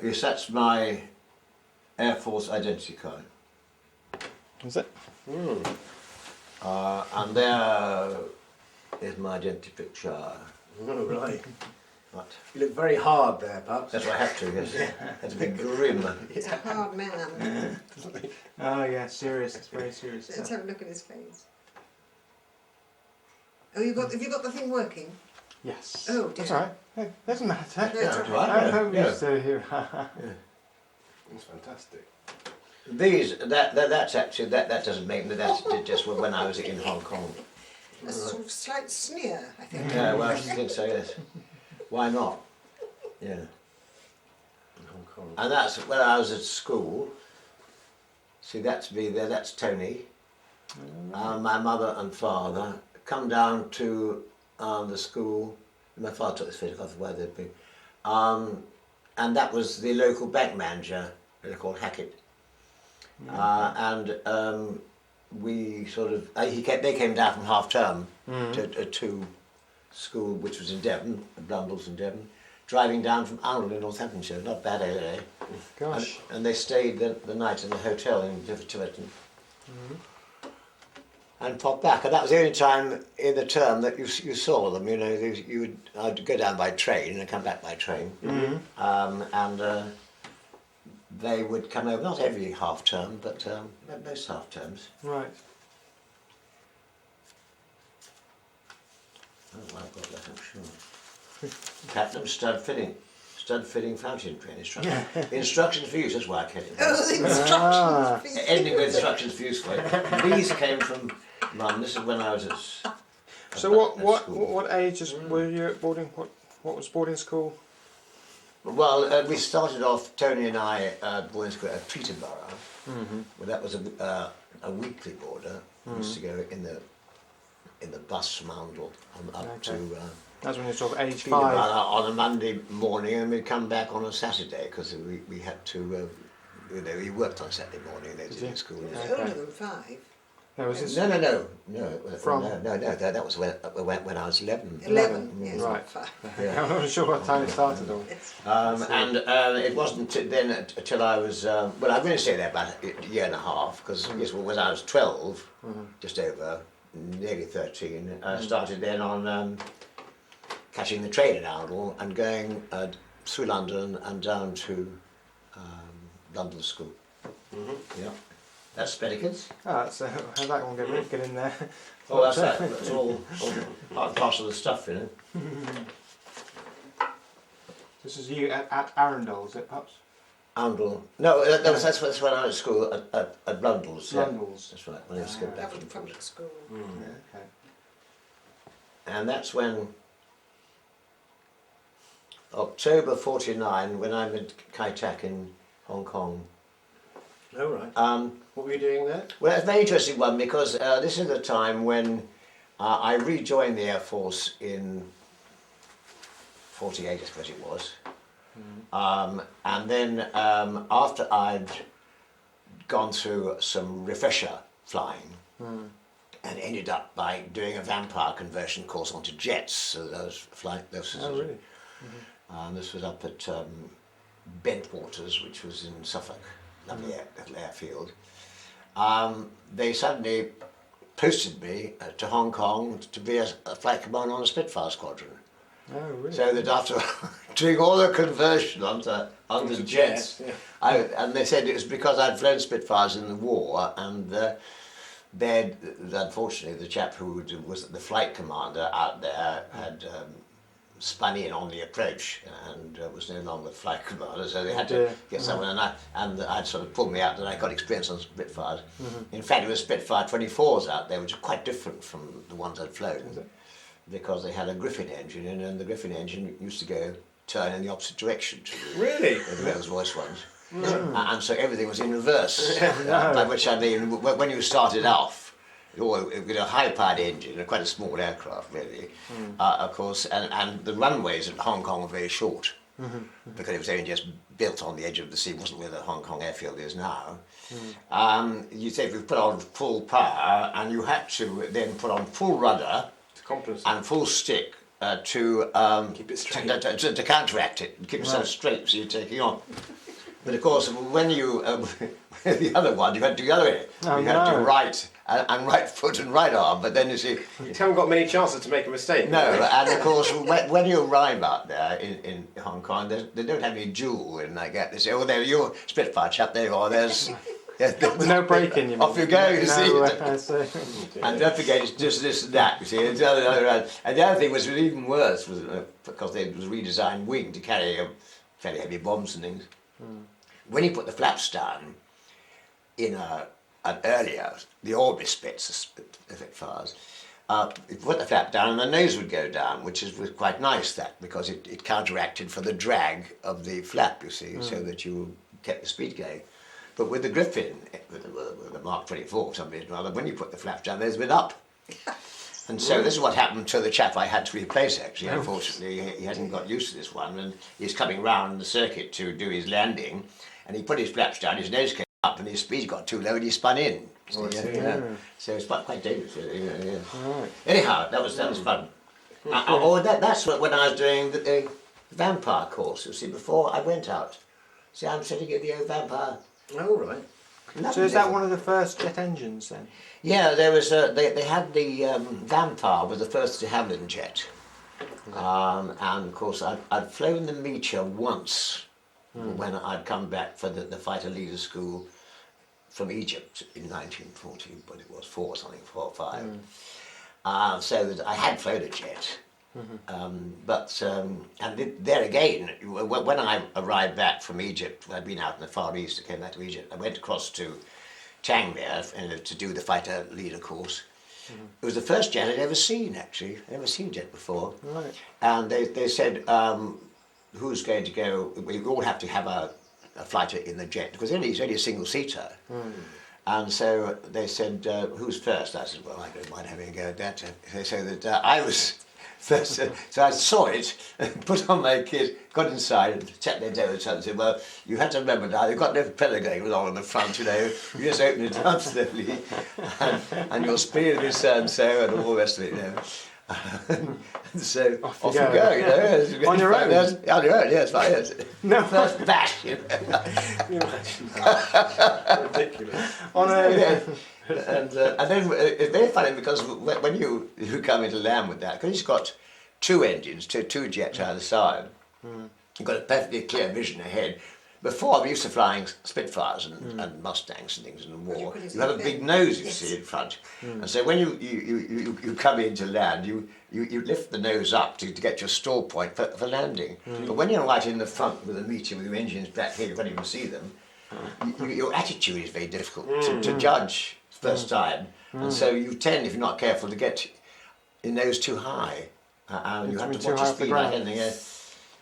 Yes, that's my Air Force identity card. Is it? And there is my identity picture. Oh, right. Right. You look very hard there, Pups. That's what I have to, yes. That's a bit grim. He's a hard man. Oh yeah, serious. It's very serious. Let's have a look at his face. Oh, have you got the thing working? Yes. Oh, dear. That's all right. Hey, doesn't matter. No, it's all do right. I? I'm Yeah. used to here. That's fantastic. These, that's actually, that doesn't make me, that's just when I was in Hong Kong. A sort of slight sneer, I think. Yeah, well, I think so, yes. Why not? Yeah. In Hong Kong. And that's when I was at school. See, that's me there, that's Tony. My mother and father come down to the school. My father took this photograph of where they'd been. And that was the local bank manager, they're called Hackett. And we sort of, they came down from half term to school, which was in Devon, Blundell's in Devon, driving down from Arnold in Northamptonshire, not bad area. Gosh. And they stayed the night in the hotel in Tiverton. And popped back, and that was the only time in the term that you saw them. You know, I'd go down by train and come back by train, and they would come over, not every half term, but most half terms. Right. Oh, I've got that, I'm sure. Platinum stud fitting fountain pen instructions. Instructions for use, that's why I kept it. Oh, the instructions. Please. Ending with instructions for use. These came from Mum. This is when I was at. So what ages were you at boarding? What was boarding school? Well, we started off, Tony and I, at boarding school at Peterborough. Well, that was a weekly boarder. We used to go in the bus from Arundel up to That's when you're sort of age Peterborough 5. on a Monday morning, and we'd come back on a Saturday because we had to. We worked on Saturday morning. They did in school. It's older than 5. No, was this No. From? No. That was when I was 11. 11, yes, Right. not 5. Yeah. I'm not sure what time it started or. And it wasn't then until I was, well, I'm going to stay there about a year and a half, because yes, when I was 12, just over, nearly 13, I started then on catching the train in Arundel and going through London and down to London School. Yeah. That's Spedicans. Ah, so how'd that one get in there? Oh, that's that. That's all part and parcel of the stuff, you know. This is you at Arundel, is it, Pups? Arundel. No, that's when I was at school at Blundell's. Yeah. Blundell's. That's right. When I used to go back That was from public school. Yeah, okay. And that's when October '49, when I met Kai Tak in Hong Kong. Oh, right. What were you doing there? Well, it's a very interesting one because this is the time when I rejoined the Air Force in '48, I suppose it was. And then after I'd gone through some refresher flying and ended up by doing a vampire conversion course onto jets, so those Oh, really? this was up at Bentwaters, which was in Suffolk, lovely little airfield. They suddenly posted me to Hong Kong to be a flight commander on a Spitfire squadron. Oh, really? So that after doing all the conversion onto jets, yeah. and they said it was because I'd flown Spitfires in the war, and they'd, unfortunately, the chap who was the flight commander out there had spun in on the approach and was no longer the flight commander, so they had to get someone, and I'd sort of pulled me out that I got experience on Spitfires. In fact, it was Spitfire 24s out there, which are quite different from the ones I'd flown, because they had a Griffin engine, and the Griffin engine used to turn in the opposite direction to Really? the Rolls-Royce ones. And so everything was in reverse, by which I mean, when you started off, with a high-powered engine, and quite a small aircraft really, of course, and the runways at Hong Kong were very short, because it was only just built on the edge of the sea, wasn't where the Hong Kong airfield is now. You say if you put on full power, and you had to then put on full rudder To compensate. and full stick Keep it straight. to counteract it and keep yourself straight so you're taking on. But of course, when you the other one, you had to do the other way. Oh, you had to no. do right and right foot and right arm. But then you see, You haven't got many chances to make a mistake. no. And of course, when you arrive out there in Hong Kong, they don't have any jewel and like that. They say, "Oh, there you're Spitfire chap. There you are. There's." With no breaking, you mean? Off you go, you see. I see. And don't forget, it's just this and that, you see. It's the other, and the other thing was even worse, was because it was redesigned wing to carry fairly heavy bombs and things. When you put the flaps down in an earlier, the orbit Spitfires, you put the flap down and the nose would go down, which was quite nice, that, because it counteracted for the drag of the flap, you see, so that you kept the speed going. But with the Griffin, with the Mark 24 or something or other, when you put the flaps down, there's been up. And so this is what happened to the chap I had to replace, actually. Unfortunately, he hadn't got used to this one, and he's coming round the circuit to do his landing, and he put his flaps down, his nose came up, and his speed got too low, and he spun in. Oh, I see. So it's quite dangerous, really. Yeah. Right. Anyhow, that was fun. That's when I was doing the vampire course, you see, before I went out. See, I'm sitting at the old vampire. Oh, right. So is that one of the first jet engines then? Yeah, there was they had the Vampire was the first de Havilland jet, and of course I'd flown the Meteor once when I'd come back for the fighter leader school from Egypt in 1940, but it was 4 or 5. So that I had flown a jet. But there again, when I arrived back from Egypt, I'd been out in the Far East, I came back to Egypt, I went across to Tangmere to do the fighter leader course. It was the first jet I'd ever seen, actually. I'd never seen a jet before. Right. And they said, who's going to go, we all have to have a fighter in the jet, because it's only a single-seater. And so they said, who's first? I said, well, I don't mind having a go at that. So that I was first. So I saw it, put on my kit, got inside and sat there down and said, well, you have to remember now, you've got no propeller going along on the front, you know. You just open it up slowly and your speed will be so and so and all the rest of it, you know. And so off you go, you know. On your own? On your own, yes, fine, yes. No. First bash, you know. Can you imagine? Ridiculous. On a And then it's very funny because when you come into land with that, because it's got 2 engines, two jets either side, you've got a perfectly clear vision ahead. Before, I'm used to flying Spitfires and Mustangs and things in the war. You have a big nose, you see, in front. And so when you come into land, you lift the nose up to get your stall point for landing. But when you're right in the front with a Meteor with your engines back here, you can't even see them, your attitude is very difficult to judge first time. And so you tend, if you're not careful, to get your nose too high. And you have to watch your speed like anything.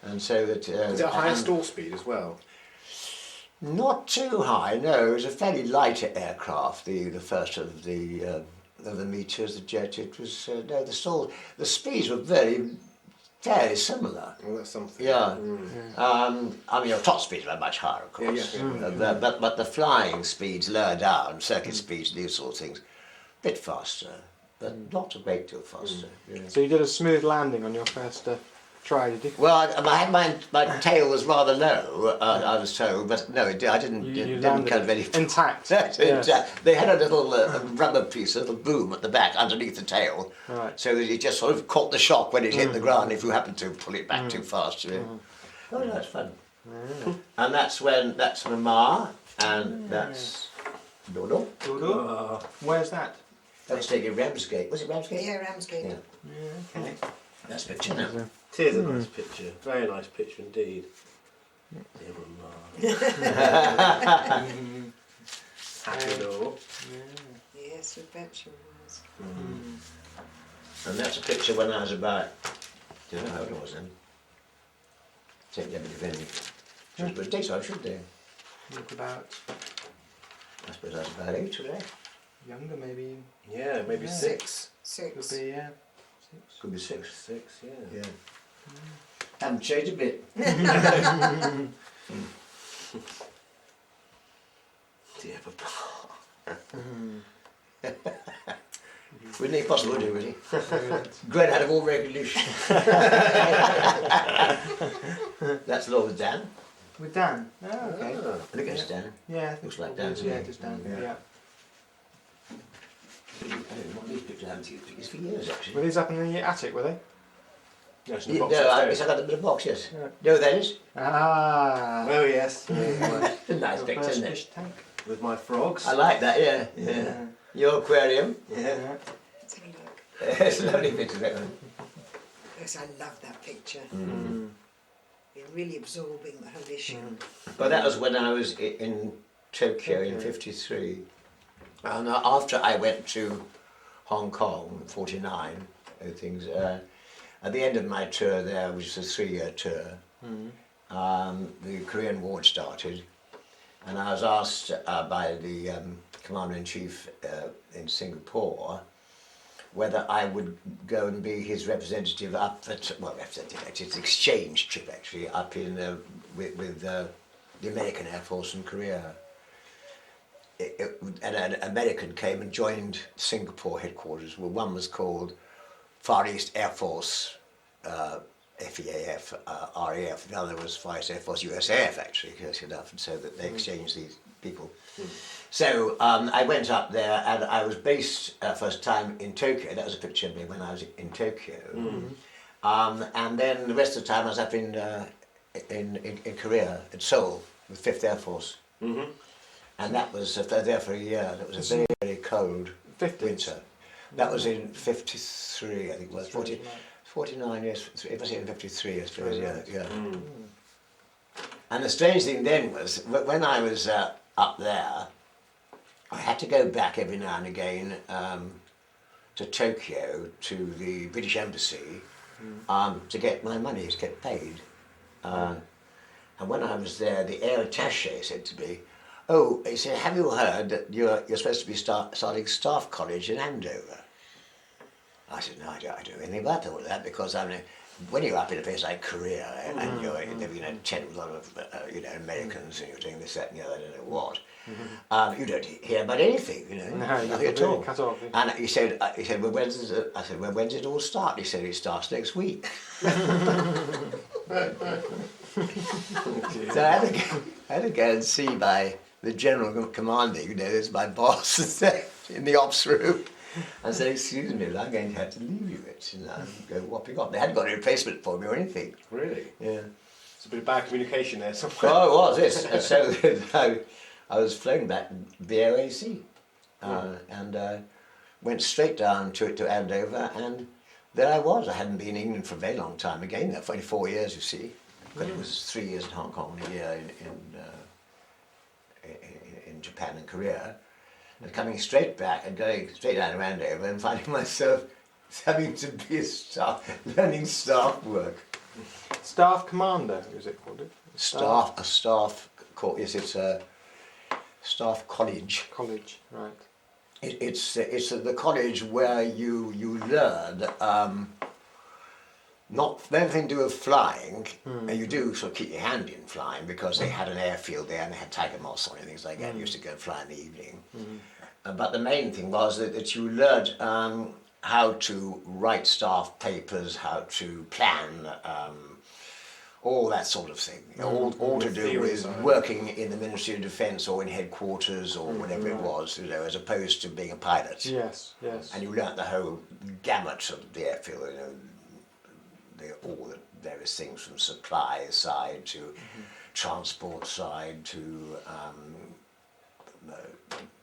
And so that... Is it a higher stall speed as well? Not too high, no. It was a fairly lighter aircraft, the first of the Meteors, the jet. It was, no, the speeds were fairly similar. Well, that's something. Yeah. I mean, your top speeds were much higher, of course. Yeah. But the flying speeds lower down, circuit speeds, these sort of things, a bit faster, but not a great deal faster. Yeah. So you did a smooth landing on your first try, did you? Well, my tail was rather low, I was told, but no, I didn't. You Didn't landed come very intact. Yes. They had a little rubber piece, a little boom at the back underneath the tail, Right. so that it just sort of caught the shock when it hit the ground if you happened to pull it back too fast. You know. Oh, no, it's fun. And that's Mama, and that's Dodo. Dodo? Where's that? That's taking Ramsgate. Was it Ramsgate? Yeah, Ramsgate. Yeah. Okay. That's a picture now. It is a nice picture. Very nice picture indeed. Happy door. Yes, I bet she was. And that's a picture when I was about, I don't know how old I was then. Take Debbie Defending. She was about daytime, shouldn't they? Look about I suppose I was about 8 today. younger, maybe. Yeah, maybe Yeah. 6. Could 6. be, yeah. 6. Could be 6. 6, yeah. Yeah. Haven't changed a bit. Dear Papa. Wouldn't it possible to do, really? Great out of all recognition. That's Lord Dan. With Dan? Oh, okay. Ah. I think it's Dan. Yeah, Looks like Dan to me. Yeah, it is Dan. Yeah. Yeah. I don't know what these pictures I haven't seen these for years, actually. Were these up in the attic, were they? No, it's in Yeah, the box no, upstairs. I got them in a box, yes. Yeah. No, that is. Ah. Oh yes. It's a nice Your picture, first isn't it? fish tank. With my frogs. I like that, yeah. Yeah. Your aquarium. Yeah. Let's have a look. It's a lovely picture, that one. Yes, I love that picture. Mm. You're really absorbing the whole issue. But that was when I was in Tokyo in '53. And after I went to Hong Kong, 49, things, at the end of my tour there, which was a 3-year tour, the Korean War started, and I was asked by the Commander-in-Chief in Singapore whether I would go and be his representative up at, well, representative, it's an exchange trip actually, up in with the American Air Force in Korea. And an American came and joined Singapore headquarters. Well, one was called Far East Air Force, FEAF, RAF. The other was Far East Air Force, USAF actually, close enough, and so that they exchanged these people. So I went up there and I was based first time in Tokyo. That was a picture of me when I was in Tokyo. And then the rest of the time I was up in Korea, in Seoul, with 5th Air Force. And that was there for a year. That was a very, very cold 50s. winter. That was in '53, I think it was. 49 years, it was in '53, I suppose, yeah. And the strange thing then was, when I was up there, I had to go back every now and again to Tokyo, to the British Embassy, to get my money, to get paid. And when I was there, the air attaché said to me, "Oh," he said, "have you heard that you're supposed to be starting staff college in Andover?" I said, "No, I don't know anything about all of that, because I mean, when you're up in a place like Korea and you're living in a tent with a lot of Americans and you're doing this, that, and the other, I don't know what, you don't hear about anything, No, nothing you're at all." cut off. And he said, "Well, when does it?" I said, "Well, when does it all start?" He said, "It starts next week." So I had to go and see the general commander, there's my boss in the ops room, and said, "Excuse me, I'm going to have to leave you," and go whopping off. They hadn't got a replacement for me or anything. Really? Yeah. It's a bit of bad communication there somewhere. Oh, it was, yes. And so I was flown back BOAC and went straight down to Andover, and there I was. I hadn't been in England for a very long time again, for only 4 years, you see. But it was 3 years in Hong Kong, a year in Japan and Korea, and coming straight back and going straight down to Andover and finding myself having to be learning staff work. Staff commander, is it called? A staff course. Yes, it's a staff college. College, right. It's the college where you learn not anything to do with flying, and you do sort of keep your hand in flying, because they had an airfield there and they had tiger moths on and things like that. You used to go and fly in the evening. But the main thing was that you learned how to write staff papers, how to plan, all that sort of thing. All to do with working in the Ministry of Defence or in headquarters or whatever it was, as opposed to being a pilot. Yes, yes. And you learnt the whole gamut of the airfield, all the various things from supply side to transport side to,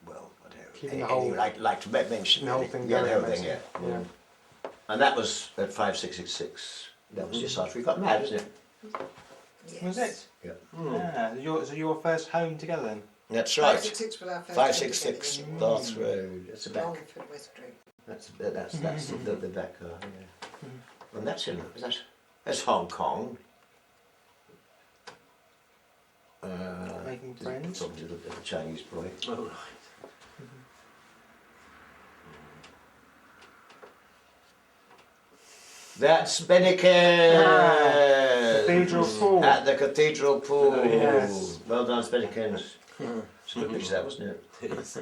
well, Keeping whatever. the whole- Anything like to mention. The whole really. thing Yeah, going, the whole thing, basically. yeah. And that was at 5666. That was just after we got married, wasn't it? Yes. Was it? Yeah. Yeah. So your first home together then? That's right. 566 was our first 566 home Bath Road. That's the together. back. Longford, West Street. That's the back car. Yeah. And that's Hong Kong. Making friends? Talking to the Chinese boy. Oh, right. That's Benniken! Cathedral Pool. At the Cathedral Pool. Oh, yes. Well done, Bennikens. It's a good picture, that, wasn't it? It is.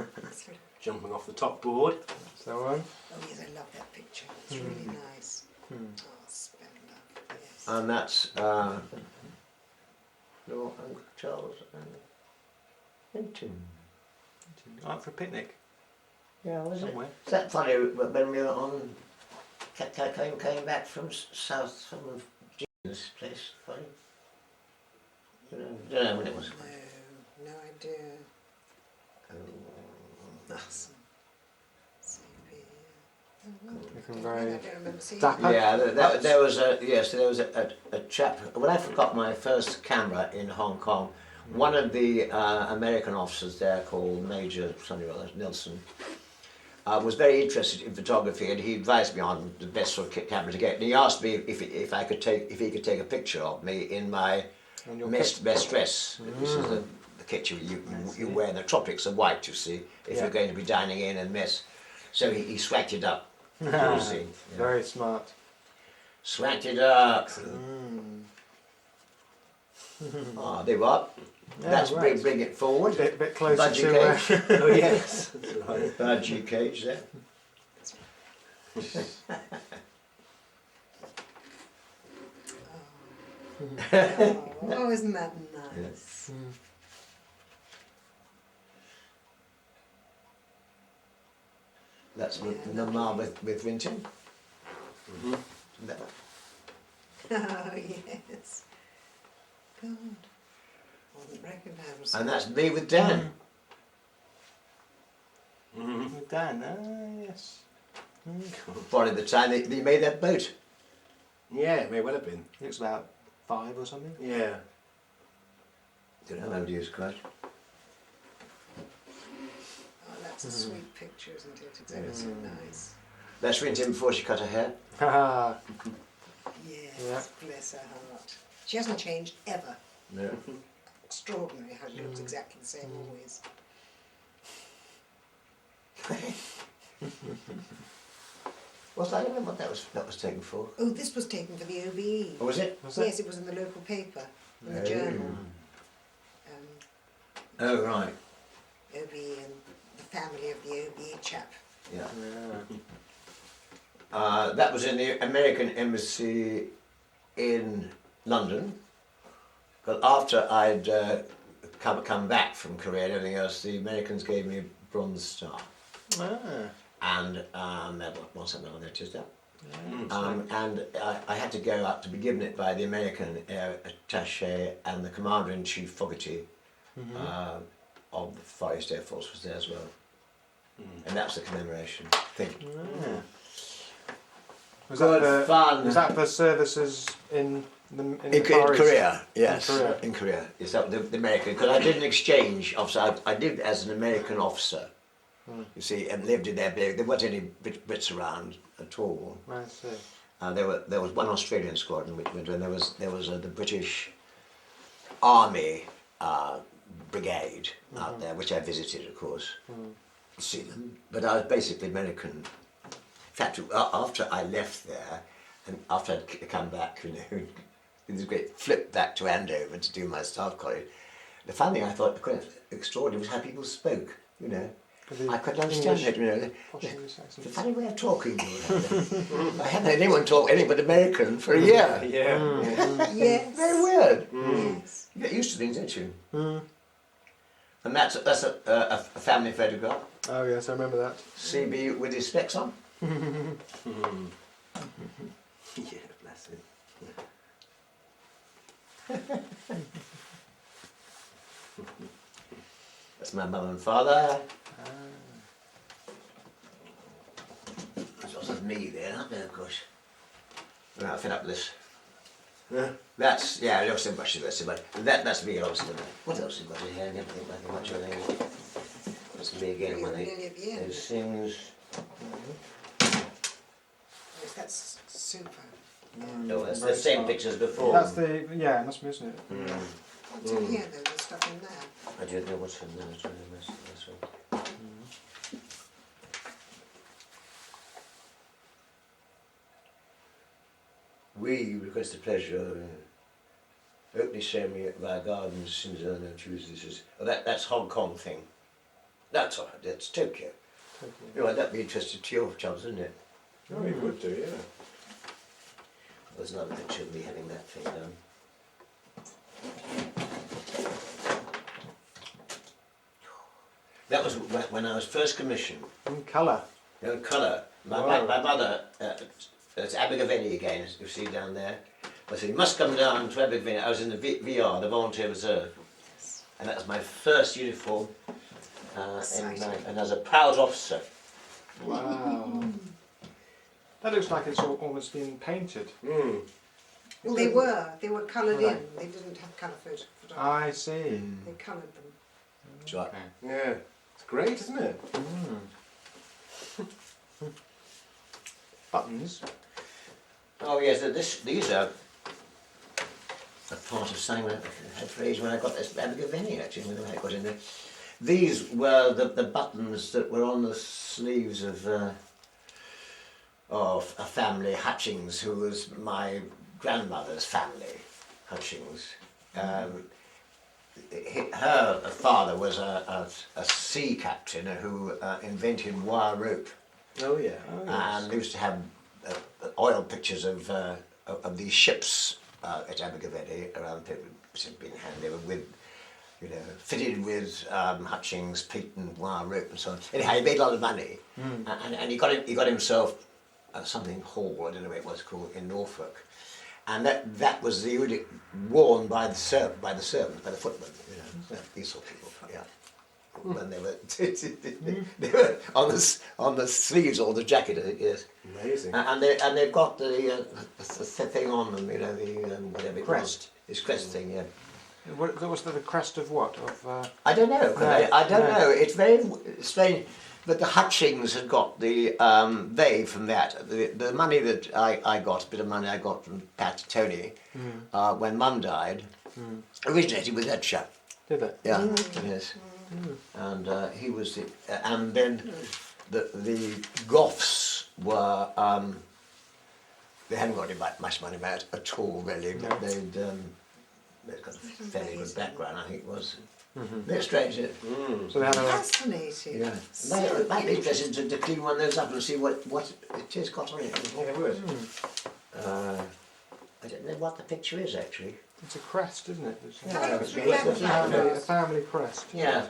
jumping off the top board. That's the one. Oh yes, I love that picture. It's really nice. Oh, splendid. Yes. And that's your Uncle Charles and Hinton. Out for a picnic Yeah, was it? somewhere. Is that funny when we were on came back from south from this place? Funny. Don't know when it was. No, no idea. Awesome. Looking I very don't remember seeing dapper. it. Yeah, there was a chap. When I got my first camera in Hong Kong, one of the American officers there, called Major something or other, Nelson, was very interested in photography, and he advised me on the best sort of camera to get. And he asked me if he could take a picture of me in my And your best dress. This is the kit you wear in the tropics, of white, you see, if Yeah. you're going to be dining in and mess. So he swacked it up. You see, yeah. Very smart. Swacked it up. Mm. Ah, there you are. Yeah, That's right. bring it forward. Bit closer Budgie to. cage. Oh yes, that's right. Budgie cage there. Oh, isn't that nice? That's Yeah, Mama with Winton. Mm-hmm. That- Oh, yes. God. I wouldn't recognise And that's me with Dan. Mm-hmm. With Dan, yes. Probably the time they made that boat. Yeah, it may well have been. It was about 5 or something. Yeah. Don't know how to use Christ. Oh, that's a sweet picture, isn't it? It's ever so nice. That's Winton before she cut her hair. Haha. Yes, Yeah. bless her heart. She hasn't changed ever. No. Extraordinary how she looks exactly the same always. What's that? I don't know what that was taken for. Oh, this was taken for the OBE. Oh, was it? Was it? Yes, it was in the local paper, in the Oh. journal. Oh, right. OBE and the family of the OBE chap. Yeah. Yeah. That was in the American Embassy in London. But after I'd come back from Korea and everything else, the Americans gave me a Bronze Star. Ah. And what's that noticed that? Yeah. And I had to go up to be given it by the American attaché, and the Commander-in-Chief Fogarty of the Far East Air Force was there as well. And that was the commemoration thing. Yeah. Was Good that for, fun. Was that for services in the In Far East? Korea, yes. Korea. In Korea. Yes, that was the American. Because I did an exchange officer. I did as an American officer. You see, and lived in there. There weren't any Brits around at all. I see. There was one Australian squadron which went, and there was the British Army brigade out there, which I visited, of course. See them, but I was basically American. In fact, after I left there, and after I'd come back, you know, it was a great flip back to Andover to do my staff college. The funny thing I thought quite extraordinary was how people spoke. You know, I couldn't understand it. You know, Posh English the accents. funny way of talking. I hadn't had anyone talk any but American for a year. Yeah. Yes. Very weird. Yes. You get used to things, don't you? And that's a family photograph. Oh yes, I remember that. CB with his specs on. Yeah, bless him. That's my mum and father. There's also me there, aren't there, of course. Right, I'll fed up with this. Yeah. That's, yeah, I also much of this, but that's me, obviously. What else have you got in here? Nothing much of anything. That's me again, one of Nearly at the end. those things. Yes, that's super. Oh, that's the Very same smart. picture as before. That's the it must be, isn't it? What's in here though? There's stuff in there. I don't know what's in there. That's one. We request the pleasure of opening ceremony at our gardens since I know Tuesday. That's Hong Kong thing. That's all right. That's Tokyo. Totally. Well, that'd be interesting to your Charles, wouldn't it? Oh, you would do, yeah. There's another picture of me having that thing done. That was when I was first commissioned. In colour. No colour. My mother, it's Abergavenny again, as you see down there. I said, you must come down to Abergavenny. I was in the VR, the Volunteer Reserve. And that was my first uniform. And as a proud officer. Wow. That looks like it's almost been painted. Mm. Well, they were coloured in. They didn't have colour photography. I see. They coloured them. That's right. Yeah. It's great, isn't it? Buttons. Oh yes, these are a part of saying that I had phrase when I got this Abergavenny actually, when I got in there. These were the buttons that were on the sleeves of a family, Hutchings, who was my grandmother's family, Hutchings. Her father was a sea captain who invented wire rope. Oh, yeah. And they used to have oil pictures of these ships at Abergavenny around the which had been hand. They were with, fitted with Hutchings, peat and wire rope and so on. Anyhow, he made a lot of money, and he got himself something hall, I don't know what it was called, in Norfolk, and that was the unit worn by the servants, by the footmen, these sort of people. Yeah. When they were on the sleeves or the jacket, I think, yes. Amazing. And they've got the thing on them, whatever it Crest. was. This crest thing, yeah. Was that the crest of what? I don't know. I don't know. It's very strange. But the Hutchings had got the from that the money that I got, a bit of money I got from Pat Tony when Mum died, originated with that chap. Did it? Yeah. Yes. And he was the, and then the Goffs were they hadn't got any much money about at all really, but they'd got a fairly good background, I think it was. They're strange, isn't it? So they had a. Fascinating. Yeah. It might be interesting to clean one of those up and see what it has got on it. Yeah, it would. I don't know what the picture is actually. It's a crest, isn't it? It's Yeah. a family crest. Yeah.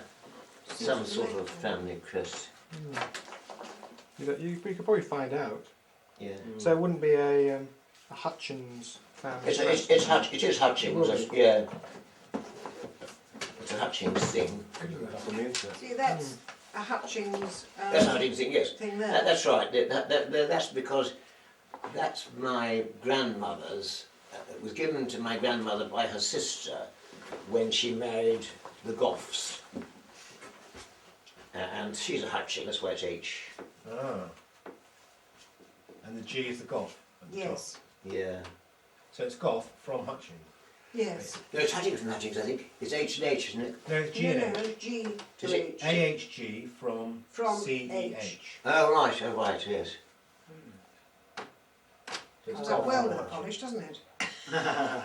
Some sort of family crest. You could probably find out. Yeah. So it wouldn't be a Hutchins family crest. It is Hutchings, yeah. It's a Hutchings thing. On the internet. See, that's a Hutchings That's a Hutchings thing, yes. thing there. That's right. That's because that's my grandmother's. It was given to my grandmother by her sister when she married the Goffs. And she's a Hutching, that's why it's H. Ah. And the G is the Goff at the Yes. top. Yeah. So it's Goff from Hutchins. Yes. No, it's Hutchings from Hutchings, I think. It's H and H, isn't it? No, it's G No, and no, H. G to Is it H. AHG from CEH. H. Oh, right, yes. So it's Comes Goff out well from with the Hutchins. polish, doesn't it?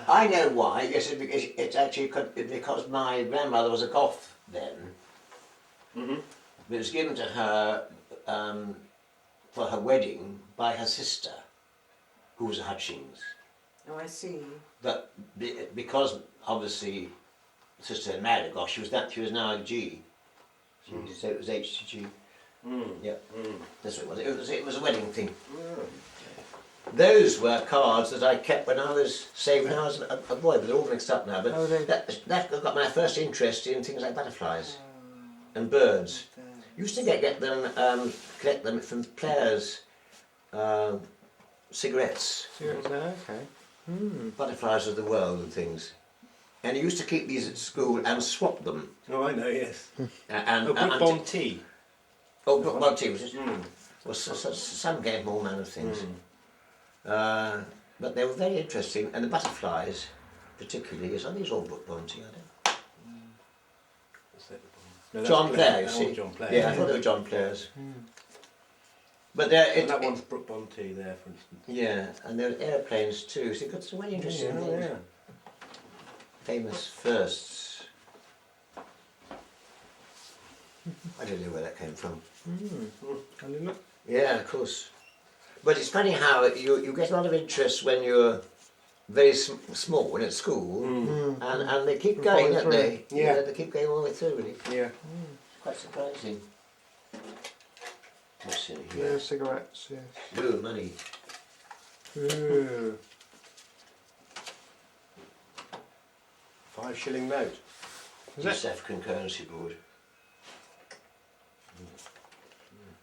I know why. Yes, it's actually because my grandmother was a Goff then. It was given to her for her wedding by her sister, who was a Hutchings. Oh, I see. But because obviously sister had married a Goff, she was now a G. So it was H to G. Yeah, that's what it was. It was a wedding thing. Those were cards that I kept when I was a boy, but they're all mixed up now. But that got my first interest in things like butterflies and birds. Used to get them, collect them from players' cigarettes, Okay. butterflies of the world and things. And he used to keep these at school and swap them. Oh, I know, yes. And Brook Bond tea. Oh, Brook Bond tea was it? Well, some gave all manner of things. But they were very interesting, and the butterflies, particularly, are these all Brook Bond tea? I don't. No, that's John Player, you that see. one's John Player. Yeah, I thought they were John Players. But And that one's Brook Bond tea there, for instance. yeah, and there were aeroplanes too. So you've got some very interesting things. Yeah. Famous firsts. I don't know where that came from. And you look. Yeah, of course. But it's funny how you get a lot of interest when you're very small and at school, and they keep going, don't they? Yeah. They keep going all the way through, really. Yeah. It's quite surprising. What's in Yeah, here? cigarettes, yes. Ooh, money. Ooh. 5 shilling note. Is it? East African Currency Board.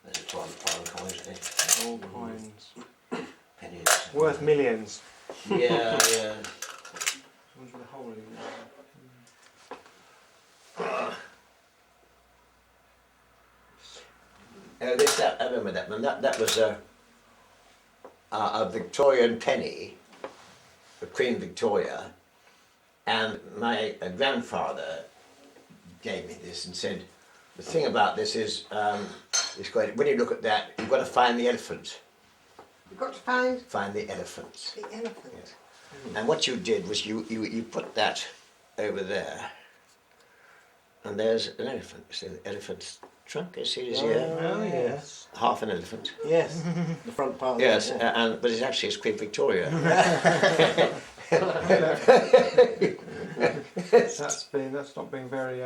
There's a £1 coin, isn't it? All coins. Pennies. Worth millions. Yeah, yeah. Ones with a hole in I remember that one. That was a Victorian penny, a Queen Victoria, and my grandfather gave me this and said, the thing about this is, it's quite, when you look at that, you've got to find the elephant. You've got to find Find the elephant. the elephant. Yes. And what you did was you put that over there, and there's an elephant. See the elephant's trunk? You see it here? Oh, yes. Half an elephant. Yes. The front part. Yes, Of the but it's actually it's Queen Victoria. That's not being very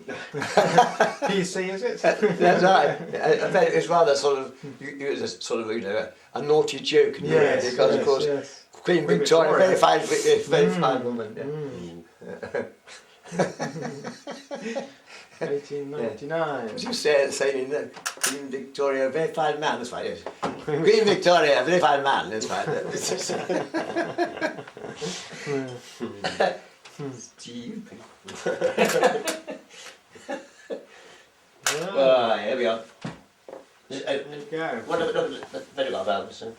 PC, is it? That's right. I bet it's rather sort of it's a sort of a naughty joke, Yes, because of course yes. Queen Queen Victoria, Victoria. very fine woman. Yeah. 1899. As you saying, Queen Victoria, very fine man. That's right. Yes. Queen Victoria, very fine man. That's right. Stupid. Here we are. There you go. What about the photograph album?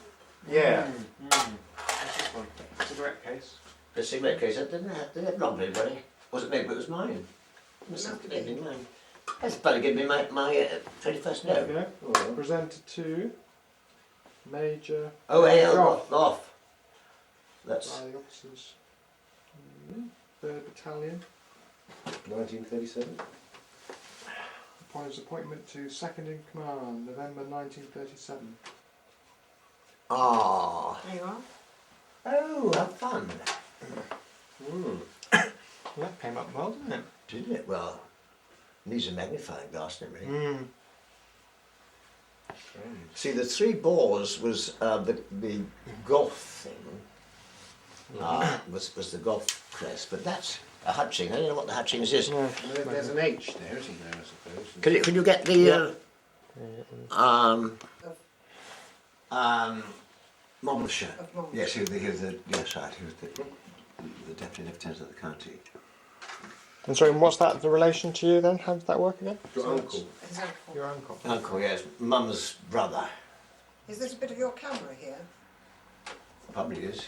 Yeah. What's this one? Cigarette case. The cigarette case, I didn't have long for anybody. Was it maybe it was mine? It must have been mine. That's probably give me my 21st There note. you go. Presented to Major. Oh, hey, Goff. off. That's By the officers. 3rd Battalion. 1937. Upon his appointment to 2nd in Command, November 1937. ah. There you are. Oh, how fun. Well, that came up well, didn't it? Didn't it? Well, needs a magnifying glass, doesn't it, really? See, the 3 bores was the golf thing. Was the golf crest, but that's a Hutchings. I don't know what the Hutchings is. No. There's an H there, isn't there, I suppose? Could you get the Monmouthshire? Of Monmouthshire. Yes, he was the deputy lieutenant of the county. And sorry, what's that the relation to you then? How did that work again? Your uncle. His uncle. Your uncle. Uncle, yes, Mum's brother. Is this a bit of your camera here? Probably is.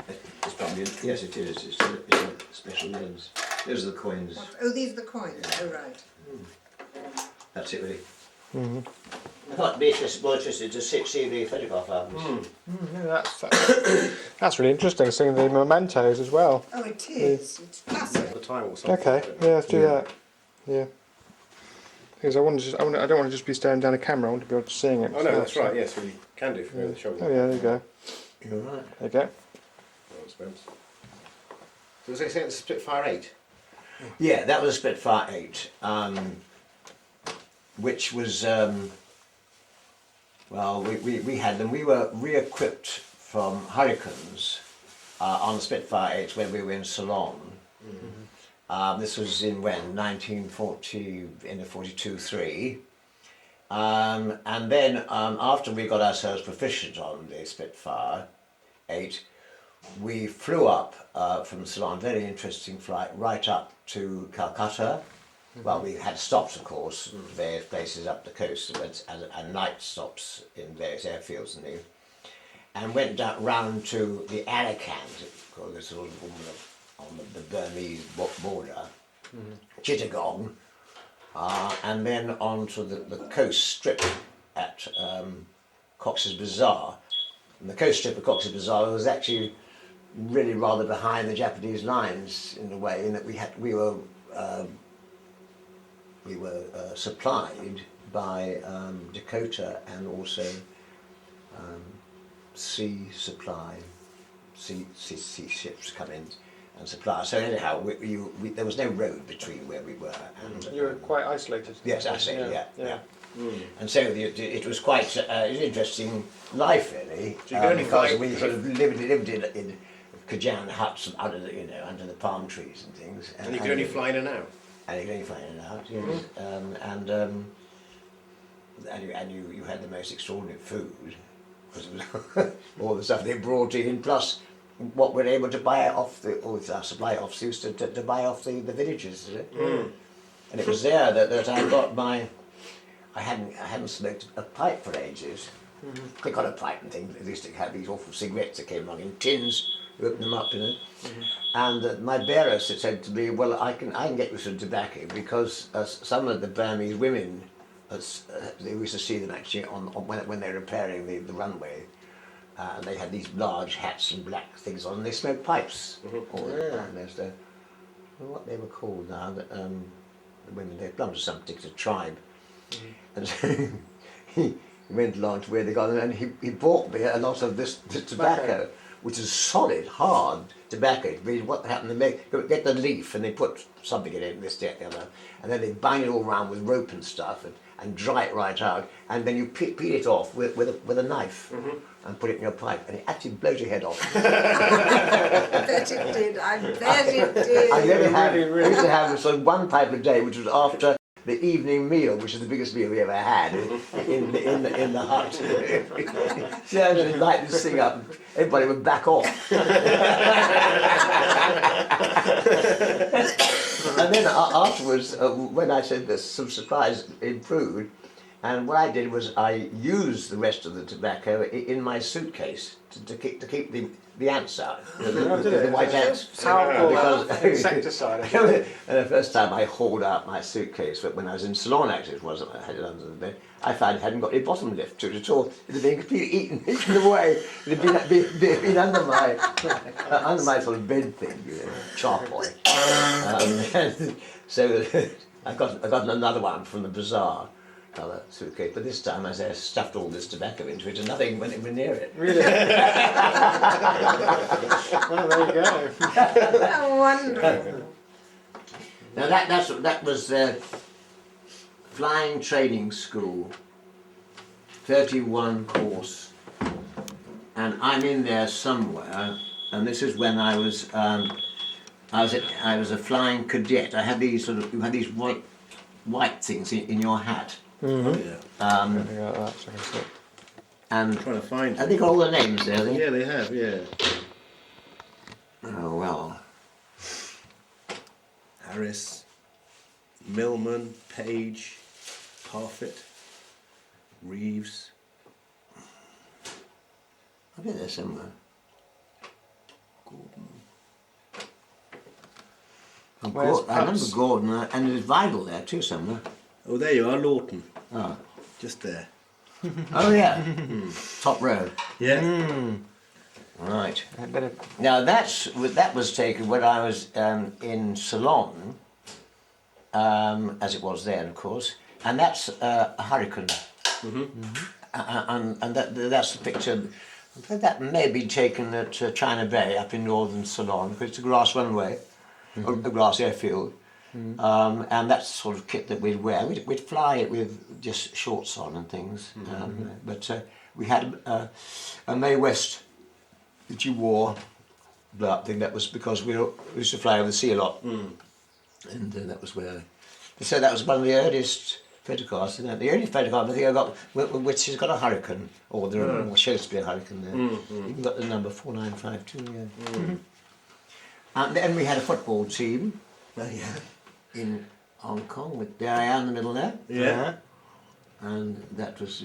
It's probably yes, it is. It's a special lens. Those are the coins. What? Oh, these are the coins. Oh, right. That's it, really. I thought it'd be more interested to see the photograph albums. Yeah, that's really interesting, seeing the mementos as well. Oh, it is. It's classic. At the time or something. Okay, yeah, let's do that. Yeah. Because I don't want to just be staring down a camera. I want to be able to seeing it. Oh no, that's right. Yes, we can do from the shoulder. Oh yeah, there you go. You're right. There you go. Well, I suppose. So was it saying it's a Spitfire 8? Yeah, that was a Spitfire 8, which was, well, we had them. We were re-equipped from Hurricanes on the Spitfire 8 when we were in Ceylon. This was in when? 1940, in the 42-3. And then after we got ourselves proficient on the Spitfire 8, we flew up from Ceylon, very interesting flight, right up to Calcutta. Well, we had stops, of course, various places up the coast, and night stops in various airfields and things. And went down round to the Alicante, called this sort of on the Burmese border, Chittagong, and then on to the coast strip at Cox's Bazar. And the coast strip of Cox's Bazar was actually really rather behind the Japanese lines in a way, in that we were we were supplied by Dakota and also sea supply, sea ships come in and supply. So anyhow, there was no road between where we were and You were quite isolated. yes, I say, yeah. Mm. And so it was quite an interesting life, really. So you could only because fly- we sort of lived in Kajan huts under the palm trees and things. And you could only fly in and out. And you could only fly in and out, yes. And you had the most extraordinary food, because it was all the stuff they brought in, plus what we're able to buy off our supply officers to buy off the villages. And it was there that I got I hadn't smoked a pipe for ages. I got a pipe and things. They used to have these awful cigarettes that came along in tins. You open them up, And my bearer said to me, "Well, I can get you some tobacco because some of the Burmese women, they used to see them actually when they're repairing the runway, and they had these large hats and black things on, and they smoked pipes all the time. There's what they were called now, the women. They belonged to some particular tribe." And so he went along to where they got them, and he bought me a lot of this tobacco, which is solid, hard tobacco. What happened, they get the leaf and they put something in it, this, that, the other, and then they bind it all around with rope and stuff and dry it right out, and then you peel it off with a knife and put it in your pipe, and it actually blows your head off. I bet it did. I bet it did. I used to have sort of one pipe a day, which was after the evening meal, which is the biggest meal we ever had in the hut. So I would light this thing up, everybody would back off. And then afterwards, when I said there's some supplies improved, and what I did was I used the rest of the tobacco in my suitcase to keep the ants out, the white ants. Powerful insecticide. And the first time I hauled out my suitcase, but when I was in Ceylon actually, it wasn't, I had it under the bed, I found it hadn't got any bottom left to it at all. It had been completely eaten away. It had been under my sort of bed thing, charpoy. So I got another one from the bazaar, another suitcase, but this time I stuffed all this tobacco into it and nothing went anywhere near it. Really? Well, there you go. How wonderful. Now that was flying training school, 31 course, and I'm in there somewhere. And this is when I was a flying cadet. I had these you had these white things in your hat. And Trying to find have they got all the names there? Have they? Yeah, they have, yeah. Oh well. Harris, Millman, Page, Parfitt, Reeves. I bet they're somewhere. Gordon. I remember Gordon, and there's Vidal there too somewhere. Oh, there you are, Lawton. Oh, Just there. oh yeah, top row. Yeah. Right. I better. Now that was taken when I was in Ceylon, as it was then, of course, and that's a hurricane. And that's the picture. That may be taken at China Bay up in northern Ceylon, because it's a grass runway, or a grass airfield. And that's the sort of kit that we'd wear. We'd fly it with just shorts on and things. But we had a Mae West that you wore, blow-up thing. That was because we used to fly over the sea a lot. And that was where... So that was one of the earliest photographs. The only photograph I think I got, which has got a hurricane, or there shows to be a hurricane there. Even got the number 4952, yeah. And then we had a football team. Oh, yeah. In Hong Kong with Diane in the middle there, Yeah. and that was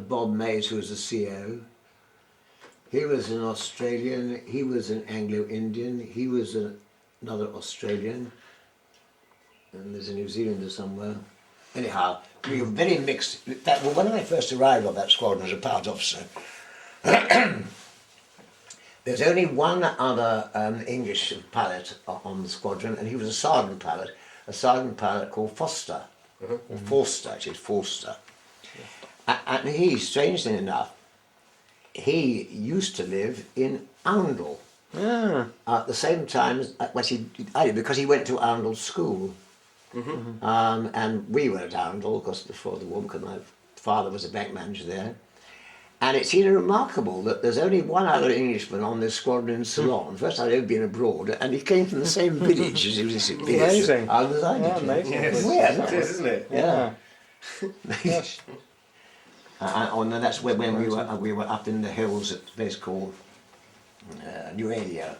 Bob Mays, who was the CEO. He was an Australian. He was an Anglo-Indian. He was another Australian, and there's a New Zealander somewhere. Anyhow, we were very mixed. In fact, when I first arrived on that squadron as a pilot officer, There's only one other English pilot on the squadron, and he was a sergeant pilot called Foster, or Forster, actually, it's Forster. And he, strangely enough, he used to live in Oundle. At the same time as, because he went to Oundle School. And we were at Oundle, of course, before the war, because my father was a bank manager there. And it's really remarkable that there's only one other Englishman on this squadron in Ceylon. First, I'd ever been abroad, and he came from the same village as he was in Amazing. Yeah, amazing. Yes, Weird, it is, isn't it? Yeah. Gosh. And that's when we were up in the hills at a place called Nualia.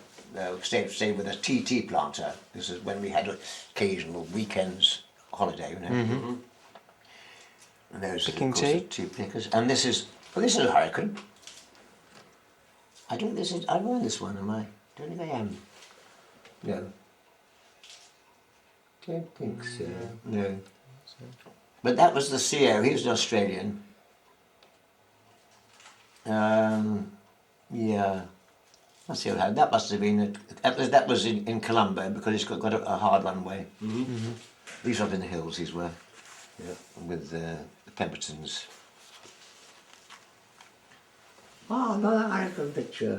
Stayed with a TT planter. This is when we had occasional weekends holiday, you know. And those Picking of course, tea? are tea pickers. And this is a hurricane. I don't think I'm on this one, am I? Don't think I am. No. Don't think so. No. But that was the CO. He was an Australian. Yeah. Let's see what happened. That must have been that was in Colombo, because it's got a hard runway. These are up in the hills. These were, with the Pembertons. Oh, another American picture.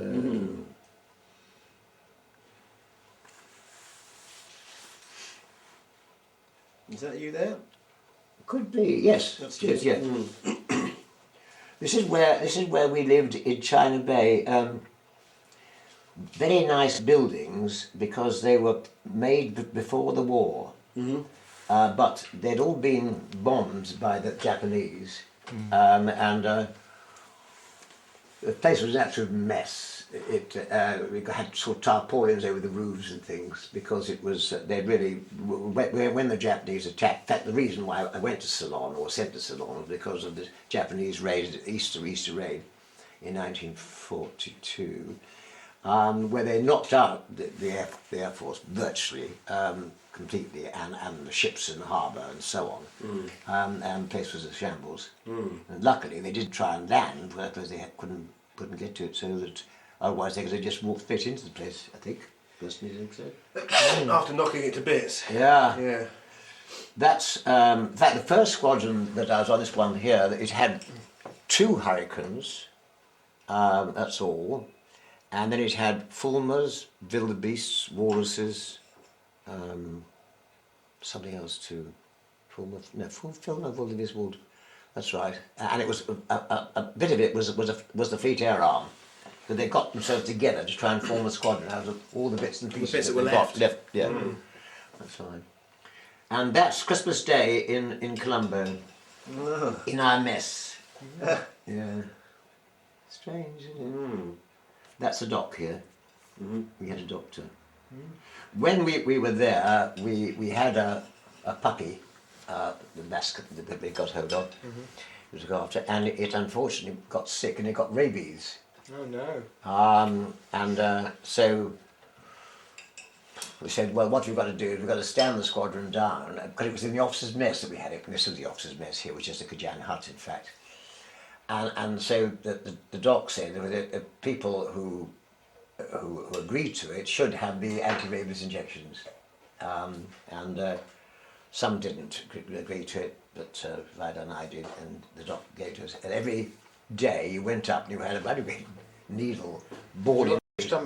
Is that you there? Could be. Yes. That's Yes. you. Yes. This is where we lived in China Bay. Very nice buildings, because they were made before the war, but they'd all been bombed by the Japanese, and the place was an absolute mess. We had sort of tarpaulins over the roofs and things, because it was they'd really, when the Japanese attacked. In fact, the reason why I went to Ceylon, or sent to Ceylon, was because of the Japanese raid, Easter raid in 1942. Where they knocked out the Air Force virtually completely, and the ships in the harbour and so on, and the place was a shambles. And luckily they did try and land, because they couldn't get to it, so that otherwise they could have just walked straight into the place, I think. Personally, think so. After knocking it to bits. Yeah. Yeah. That's in fact the first squadron that I was on, this one here, it had 2 Hurricanes. That's all. And then it had fulmars, wildebeests, walruses, something else too. Fulmar, wildebeest, that's right. And it was a bit of it was the Fleet Air Arm. So they got themselves together to try and form a squadron out of all the bits and pieces bits that were they got left. Yeah, that's fine. And that's Christmas Day in Colombo, in our mess. Yeah. Strange, isn't it? That's a doc here. We had a doctor. When we were there, we had a puppy, the mascot that we got hold of. It was looked after, and it unfortunately got sick, and it got rabies. Oh no. So we said, well, what we've got to do is we've got to stand the squadron down, because it was in the officers' mess that we had it. This was the officers' mess here, which is the Kajan hut, in fact. And so the doc said that people who agreed to it should have the anti-rabies injections, and some didn't agree to it, but Vida and I did, and the doc gave to us. And every day you went up and you had a bloody big needle bored in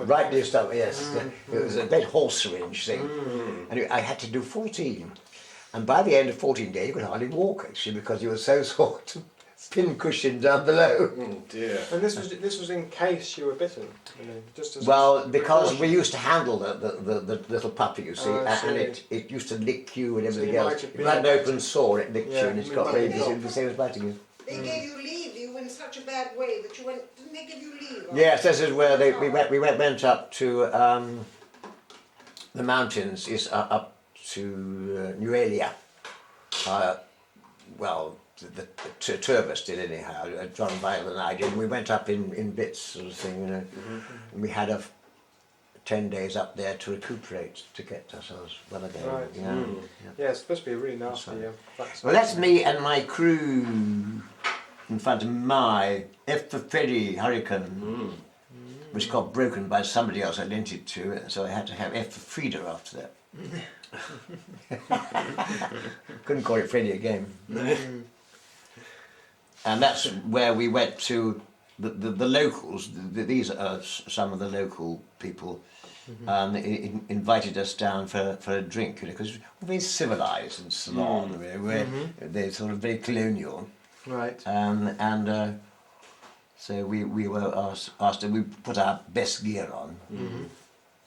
right near your stomach. Yes, it was a big horse syringe thing, and I had to do 14. And by the end of 14 days, you could hardly walk, actually, because you were so sort of pin cushion down below. Oh dear. And this was in case you were bitten. Just as because we used to handle the little puppy, you see, and it used to lick you and everything else. If you had an open sore, it licked you, and it's got rabies. It was the same as biting you. They gave you leave. You were in such a bad way that you went. Didn't they give you leave? Yes, this is where we went up to the mountains. Is up to Nualia. Well, the two of us did anyhow. John Vile and I did. And we went up in bits, sort of thing, you know. And we had 10 days up there to recuperate, to get ourselves well again. Right. Yeah. Yeah, it's supposed to be a really nasty vaccine. Well, that's me and my crew in front of my F for Freddy Hurricane. which got broken by somebody else I lent it to, so I had to have F for Frida after that. Couldn't call it Freddie again. And that's where we went to the locals. These are some of the local people. Invited us down for a drink, because we're very civilised and salon. They're sort of very colonial. Right. So we were asked, and we put our best gear on.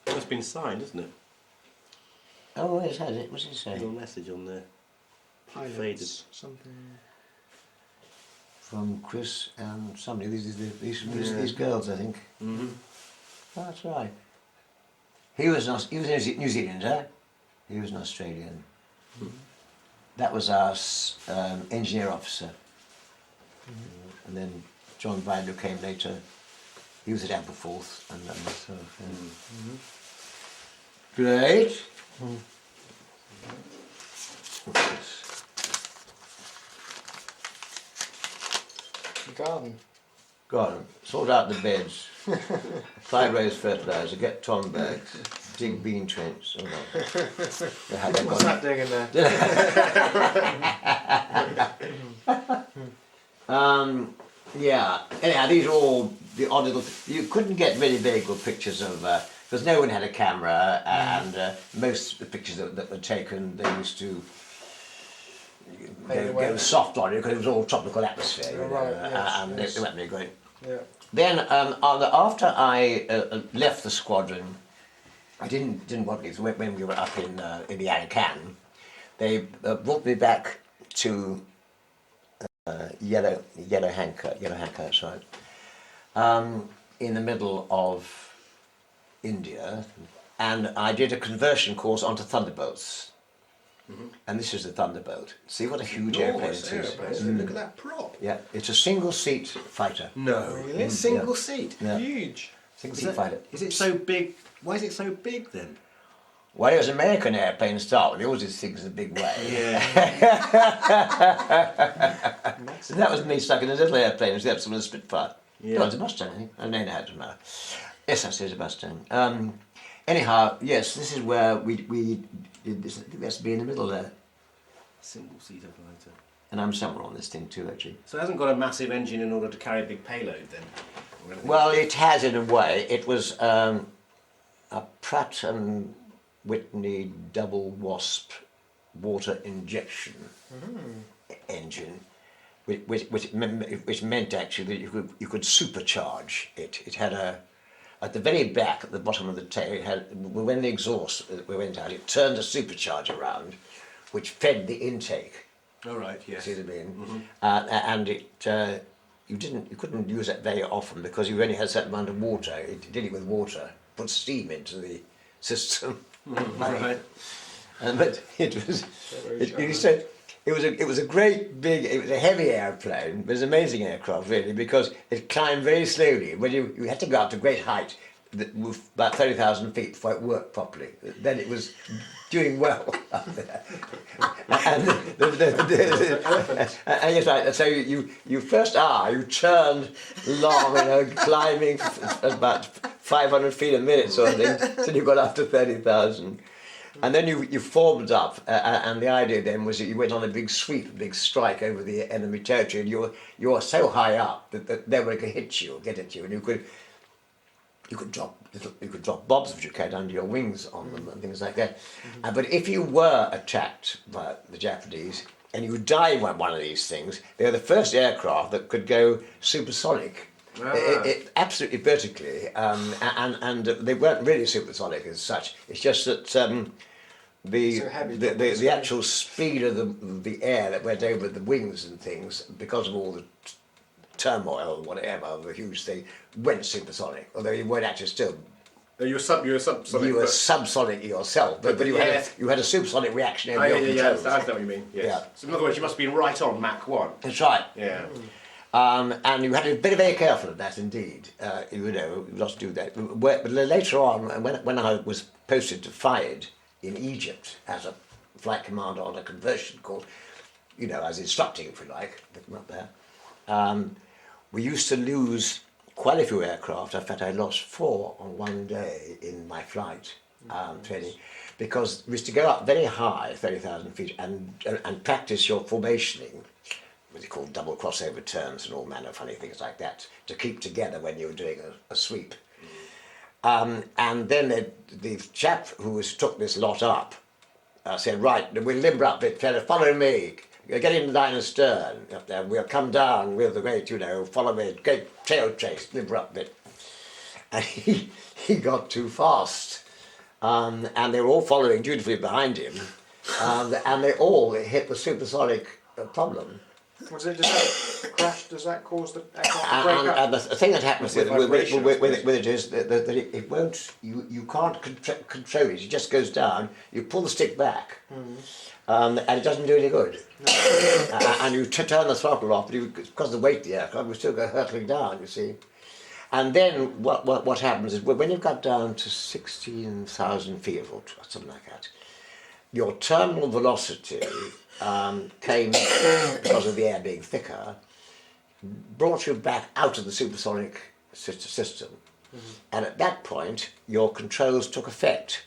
It's been signed, isn't it? Oh, yes, has it? What's it say? Little message on there. Faded. Pilots, something. From Chris and somebody. These girls, I think. Oh, that's right. He was a New Zealander. He was an Australian. That was our engineer officer. And then John Bradley came later. He was at Aberforth and myself. Great. Garden. Sort out the beds. 5 rows fertiliser. Get tom bags. Dig bean trench. Oh, no. What's that doing in there? Yeah. Anyhow, these are all the odd little. You couldn't get very good pictures of. Because no one had a camera, and most of the pictures that were taken, they used to go soft on it because it was all tropical atmosphere. You know, and they weren't very great. Yeah. Then after I left the squadron, I didn't want to. When we were up in the Arakan, they brought me back to Yellow Hanker, that's right, in the middle of India, and I did a conversion course onto Thunderbolts. And this is the Thunderbolt. See what a huge airplane it is. Look at that prop. Yeah, it's a single-seat fighter. No, really? Single seat. Yeah. Huge. Single-seat fighter. Is it so big? Why is it so big then? Well, it was an American airplane to start with. He always did things in a big way. Yeah. So that was me stuck in a little airplane. It was the absolute Spitfire. Yeah. No, it was a Mustang, I think. Oh, no, it doesn't matter. Yes, I say it's a Mustang. Anyhow, yes, this is where we did this. I think that's be in the middle there. Single seater fighter. And I'm somewhere on this thing too, actually. So it hasn't got a massive engine in order to carry a big payload then? Or anything? Well, it has in a way. It was a Pratt and Whitney double wasp water injection engine, which meant actually that you could supercharge it. It had at the very back, at the bottom of the tail, it had, when the exhaust went out, it turned a supercharger around, which fed the intake. Oh right, yes. See what I mean? And it you couldn't use it very often because you only had a certain amount of water. It did it with water, put steam into the system. Right. But it was it was a great big, it was a heavy airplane, but it was an amazing aircraft really, because it climbed very slowly. When you had to go up to great height, about 30,000 feet before it worked properly. Then it was doing well up there. And yes, right. So you first you turned long, climbing about 500 feet a minute sort of thing, till you got up to 30,000. And then you formed up, and the idea then was that you went on a big sweep, a big strike over the enemy territory, and you were so high up that nobody could hit you or get at you, and you could drop bombs which you carried under your wings on them and things like that. But if you were attacked by the Japanese and you died on one of these things, they were the first aircraft that could go supersonic. It absolutely vertically, and they weren't really supersonic as such. It's just that the actual speed of the air that went over the wings and things, because of all the turmoil, whatever, the huge thing, went supersonic. Although you weren't actually still. You were subsonic. You were subsonic yourself, but you had a supersonic reaction over your controls. I know what you mean. Yes. Yeah. So in other words, you must have been right on Mach 1. That's right. Yeah. And you had to be very, very careful of that indeed. Not to do that. But later on, when I was posted to FIAD in Egypt as a flight commander on a conversion course, as instructing, if you like, up there, we used to lose quite a few aircraft. In fact, I lost 4 on one day in my flight training, because we used to go up very high, 30,000 feet, and practice your formationing, what they call double crossover turns and all manner of funny things like that, to keep together when you were doing a sweep. And then the chap who took this lot up said, right, we'll limber up a bit, fella, follow me. Get in line astern, up there. We'll come down with the great, follow me, great tail chase, limber up a bit. And he got too fast. And they were all following dutifully behind him. And they all hit the supersonic problem. Does that crash? Does that cause the aircraft to break up? And the thing that happens with it is that it won't, you can't control it. It just goes down, you pull the stick back. And it doesn't do any good. And you turn the throttle off, but because of the weight of the aircraft, we still go hurtling down, you see. And then what happens is, when you've got down to 16,000 feet or something like that, your terminal velocity came, because of the air being thicker, brought you back out of the supersonic system. And at that point, your controls took effect.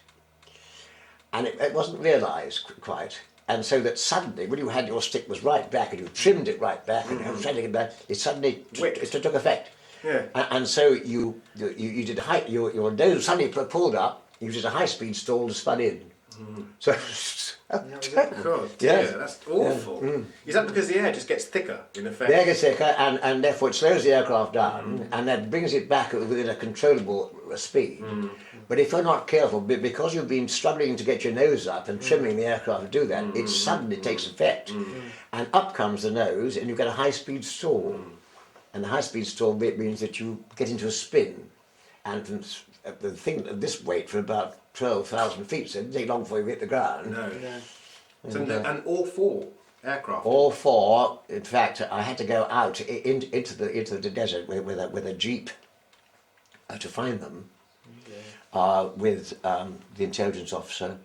And it wasn't realised quite. And so that suddenly, when you had your stick was right back and you trimmed it right back and you were trailing it back, it suddenly took effect. Yeah. And so you did your nose suddenly pulled up. You did a high-speed stall and spun in. So God, Yeah. that's awful. Is that because the air just gets thicker in effect? the air gets thicker, and therefore it slows the aircraft down, and that brings it back within a controllable speed. But if you're not careful, because you've been struggling to get your nose up and trimming the aircraft to do that, it suddenly takes effect, and up comes the nose, and you get a high-speed stall. And the high-speed stall means that you get into a spin, and from the thing at this weight for about 12,000 feet, so it didn't take long before you hit the ground. No. So and all 4 aircraft. All 4, in fact, I had to go out into the desert with a jeep to find them, with the intelligence officer,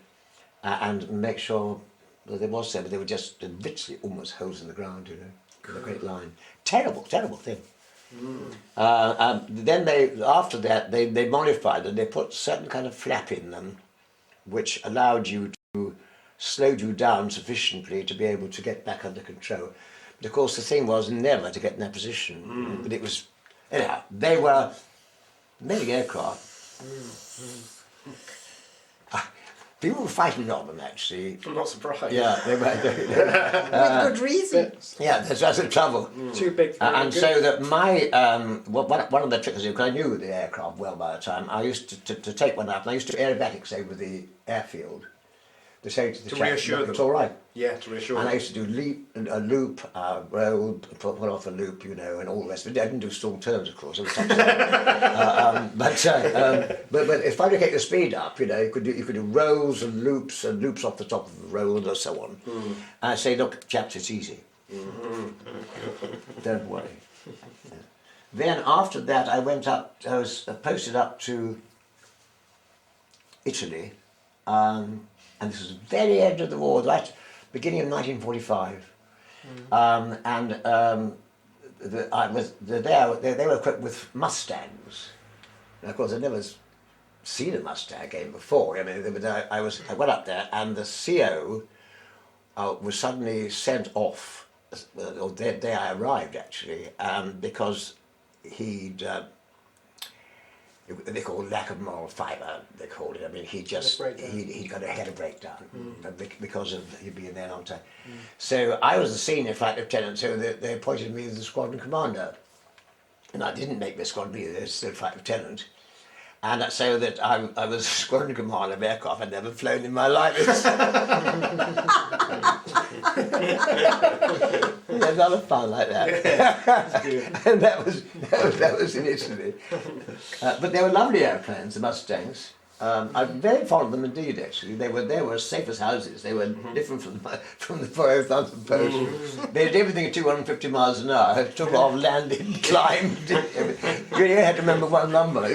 and make sure that there was some, but they were just literally almost holes in the ground, with a great line. Terrible thing. Then after that they modified them. They put certain kind of flap in them, which allowed you to slow you down sufficiently to be able to get back under control. But of course the thing was never to get in that position. But it was, anyhow, they were amazing aircraft. People were fighting on them, actually. I'm not surprised. Yeah, they were. With good reason. Yeah, that's the trouble. Too big for And so that my one of the tricks I did, because I knew the aircraft well by the time, I used to take one up, and I used to do aerobatics over the airfield to say to the To chap, reassure "Look, them. it's all right." Yeah, to reassure And I them. used to do a loop, roll, put off a loop, and all the rest. But I didn't do stall turns, of course. It was but if I get the speed up, you could do rolls and loops off the top of the roll and so on. And I say, look, chaps, it's easy. Don't worry. Then after that, I was posted up to Italy, and this was the very end of the war, right, beginning of 1945. They were equipped with Mustangs. And of course, I'd never seen a Mustang game before. I mean, I went up there, and the CO was suddenly sent off, or the day I arrived actually, because they call it lack of moral fibre, they called it. I mean, he'd got a head breakdown because of he'd been there a long time. So I was the senior flight lieutenant, so they appointed me as the squadron commander. And I didn't make the squadron either, still flight lieutenant. And so that I was squadron commander of aircraft I'd never flown in my life. Another fun like that. And that was in Italy. But they were lovely airplanes, the Mustangs. I'm very fond of them indeed, actually. They were as safe as houses. They were different from the 4,000 post. They did everything at 250 miles an hour. Took off, landed, climbed. You only had to remember one number.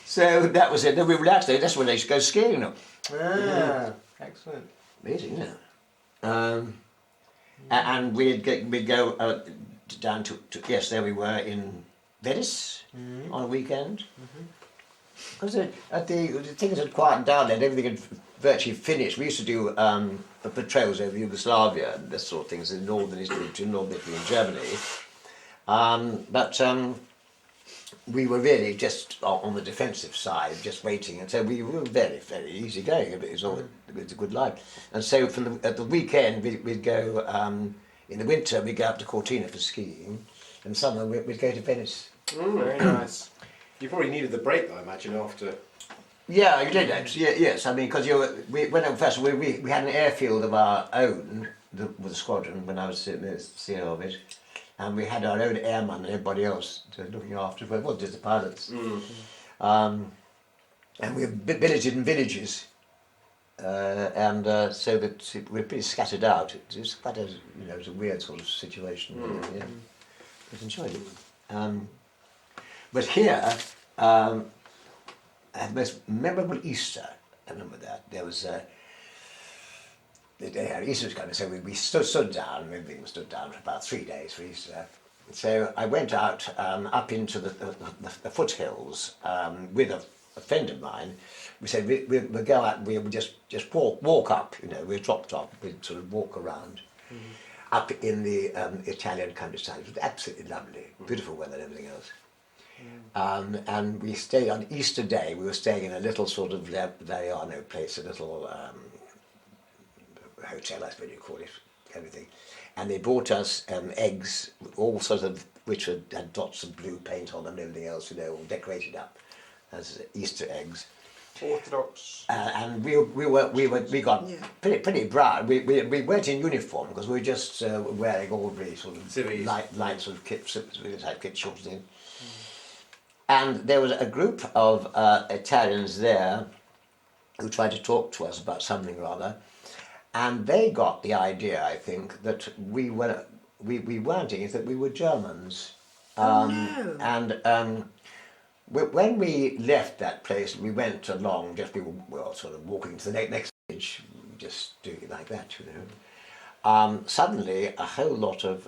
So that was it. Then we relaxed. That's when they used to go skiing. Ah, excellent. Amazing, isn't it? And we'd go down to yes, there we were in Venice on a weekend. Because the things had quieted down and everything had virtually finished. We used to do patrols over Yugoslavia and this sort of things in northern Italy, northern Italy and Germany. But we were really just on the defensive side, just waiting, and so we were very, very easy going. It was a good life. And so at the weekend we'd go in the winter we'd go up to Cortina for skiing, and summer we'd go to Venice. Very nice. You probably needed the break, I imagine, after. Yeah, you did actually. Yes, I mean because we had an airfield of our own with the squadron when I was the CEO of it. And we had our own airman and everybody else looking after it. Well, it wasn't just the pilots. And we billeted in villages. So that we're pretty scattered out. It was quite a, it was a weird sort of situation. Yeah. But enjoyed it. But here, the most memorable Easter, I remember that. There was Easter was coming, so we stood down, everything was stood down for about 3 days for Easter. So I went out up into the foothills with a friend of mine. We said we'll go out, we would just walk up, we dropped off, we'd sort of walk around up in the Italian countryside. It was absolutely lovely, beautiful weather and everything else. And we stayed on Easter Day, we were staying in a little sort of Variano place, a little hotel, I suppose you call it, everything. And they brought us eggs, all sorts of, which had dots of blue paint on them and everything else, all decorated up as Easter eggs. Orthodox. And we got pretty broad. We weren't in uniform because we were just wearing ordinary sort of light sort of kit shorts in. And there was a group of Italians there who tried to talk to us about something or other. And they got the idea, I think, that we weren't English, that we were Germans. No. And when we left that place, we went along, we were sort of walking to the next village, just doing it like that, Suddenly, a whole lot of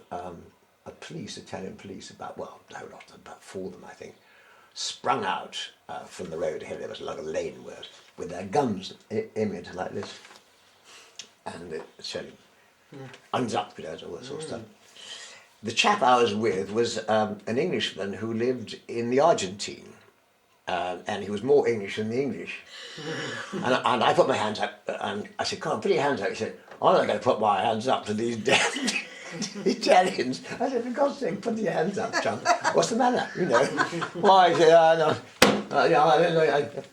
Italian police, about 4 of them, I think, sprung out from the road here. There was like a lane with their guns aimed like this. And it showed hands up, all that sort of stuff. The chap I was with was an Englishman who lived in the Argentine, and he was more English than the English. And I put my hands up, and I said, "Come on, put your hands up." He said, "I'm not going to put my hands up to these damn Italians." I said, "For God's sake, put your hands up, chum. What's the matter? Why?" He said, "No."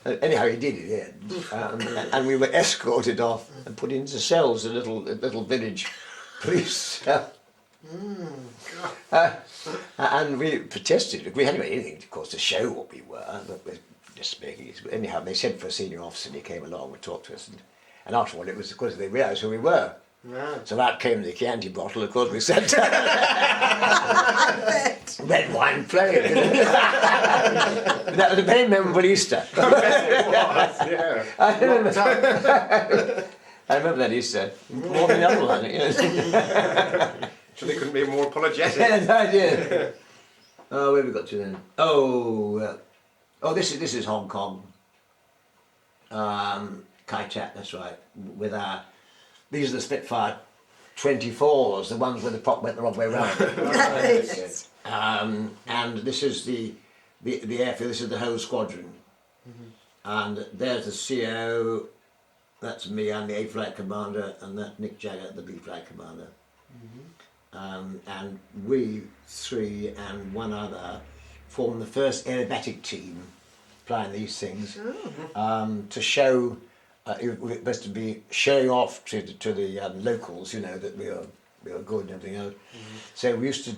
Anyhow, he did it, yeah. And we were escorted off and put into cells, a little village police. And we protested. We hadn't got anything, of course, to show what we were, but we're just making it. Anyhow, they sent for a senior officer and he came along and talked to us. And after all, it was because they realised who we were. Yeah. So out came the Chianti bottle, of course, we sat down. Red wine flowing. That was a very memorable Easter. Yeah. I remember that Easter, more than the other one. So they couldn't be more apologetic. Yeah. Oh, where have we got to then? This is Hong Kong. Kai Tak, that's right. With these are the Spitfire 24s, the ones where the prop went the wrong way around. Yes. And this is the airfield. This is the whole squadron. And there's the CO. That's me. I'm the A Flight Commander, and that's Nick Jagger, the B Flight Commander. And we three and one other formed the first aerobatic team flying these things to show. It was supposed to be showing off to the locals, that we were good and everything else. So we used to